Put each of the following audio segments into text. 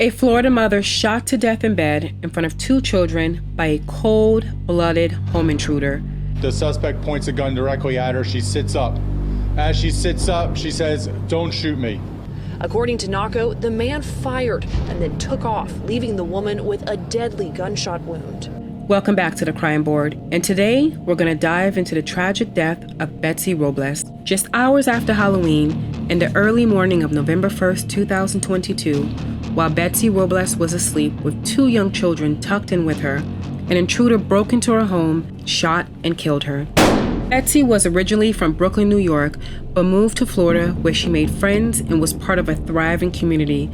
A Florida mother shot to death in bed in front of 2 children by a cold-blooded home intruder. The suspect points a gun directly at her. She sits up. As she sits up, she says, "Don't shoot me." According to NACO, the man fired and then took off, leaving the woman with a deadly gunshot wound. Welcome back to the Crime Board, and today we're going to dive into the tragic death of Betsy Robles. Just hours after Halloween, in the early morning of November 1st, 2022, while Betsy Robles was asleep with 2 young children tucked in with her, an intruder broke into her home, shot, and killed her. Betsy was originally from Brooklyn, New York, but moved to Florida where she made friends and was part of a thriving community.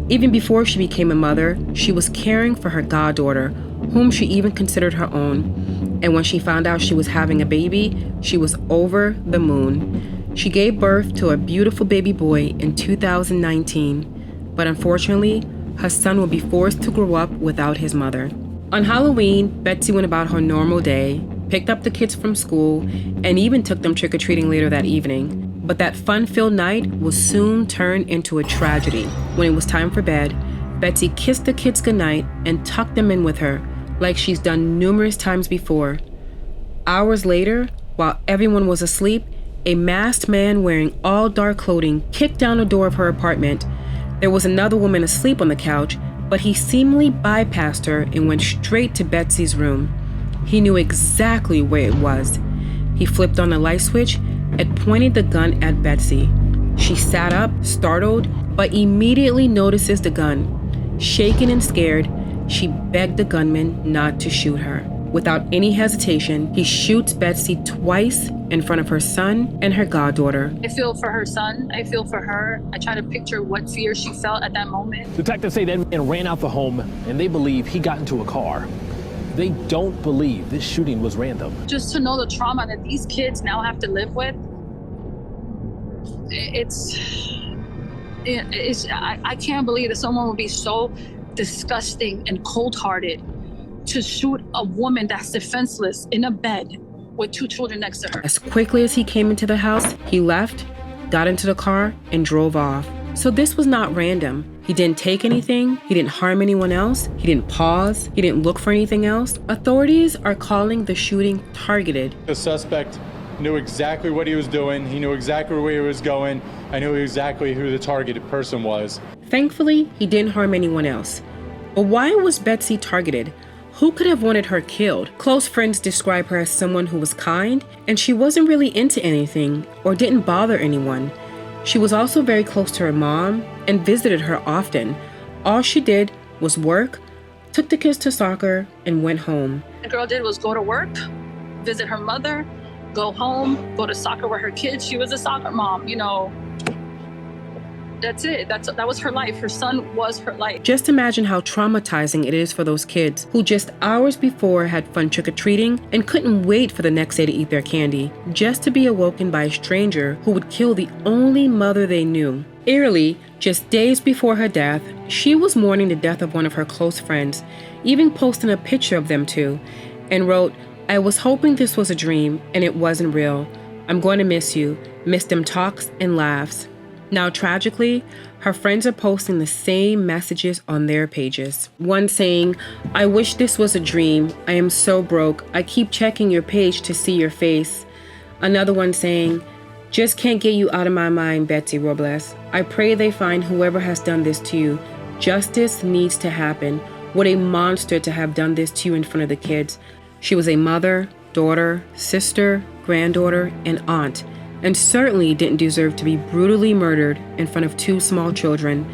Even before she became a mother, she was caring for her goddaughter, whom she even considered her own. And when she found out she was having a baby, she was over the moon. She gave birth to a beautiful baby boy in 2019, but unfortunately, her son would be forced to grow up without his mother. On Halloween, Betsy went about her normal day, picked up the kids from school, and even took them trick-or-treating later that evening. But that fun-filled night was soon turned into a tragedy. When it was time for bed, Betsy kissed the kids goodnight and tucked them in with her, like she's done numerous times before. Hours later, while everyone was asleep, a masked man wearing all dark clothing kicked down the door of her apartment. There was another woman asleep on the couch, but he seemingly bypassed her and went straight to Betsy's room. He knew exactly where it was. He flipped on the light switch and pointed the gun at Betsy. She sat up, startled, but immediately notices the gun. Shaken and scared, she begged the gunman not to shoot her. Without any hesitation, he shoots Betsy twice in front of her son and her goddaughter. I feel for her son. I feel for her. I try to picture what fear she felt at that moment. Detectives say that man ran out the home and they believe he got into a car. They don't believe this shooting was random. Just to know the trauma that these kids now have to live with, I can't believe that someone would be so disgusting and cold-hearted to shoot a woman that's defenseless in a bed with 2 children next to her. As quickly as he came into the house, he left, got into the car, and drove off. So this was not random. He didn't take anything, he didn't harm anyone else, he didn't pause, he didn't look for anything else. Authorities are calling the shooting targeted. The suspect knew exactly what he was doing. He knew exactly where he was going. I knew exactly who the targeted person was. Thankfully, he didn't harm anyone else. But why was Betsy targeted? Who could have wanted her killed? Close friends describe her as someone who was kind, and she wasn't really into anything or didn't bother anyone. She was also very close to her mom and visited her often. All she did was work, took the kids to soccer, and went home. The girl did was go to work, visit her mother, go home, go to soccer with her kids. She was a soccer mom, you know. That's it. That was her life. Her son was her life. Just imagine how traumatizing it is for those kids who just hours before had fun trick-or-treating and couldn't wait for the next day to eat their candy, just to be awoken by a stranger who would kill the only mother they knew. Eerily, just days before her death, she was mourning the death of one of her close friends, even posting a picture of them too, and wrote, "I was hoping this was a dream and it wasn't real. I'm going to miss you, miss them talks and laughs." Now, tragically, her friends are posting the same messages on their pages. One saying, "I wish this was a dream. I am so broke. I keep checking your page to see your face." Another one saying, "Just can't get you out of my mind, Betsy Robles. I pray they find whoever has done this to you. Justice needs to happen. What a monster to have done this to you in front of the kids. She was a mother, daughter, sister, granddaughter, and aunt, and certainly didn't deserve to be brutally murdered in front of 2 small children.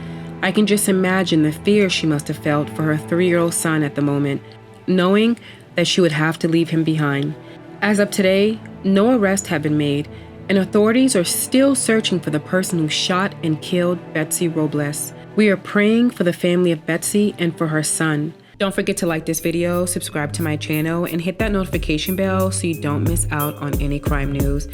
I can just imagine the fear she must have felt for her 3-year-old son at the moment, knowing that she would have to leave him behind." As of today, no arrests have been made, and authorities are still searching for the person who shot and killed Betsy Robles. We are praying for the family of Betsy and for her son. Don't forget to like this video, subscribe to my channel, and hit that notification bell so you don't miss out on any crime news.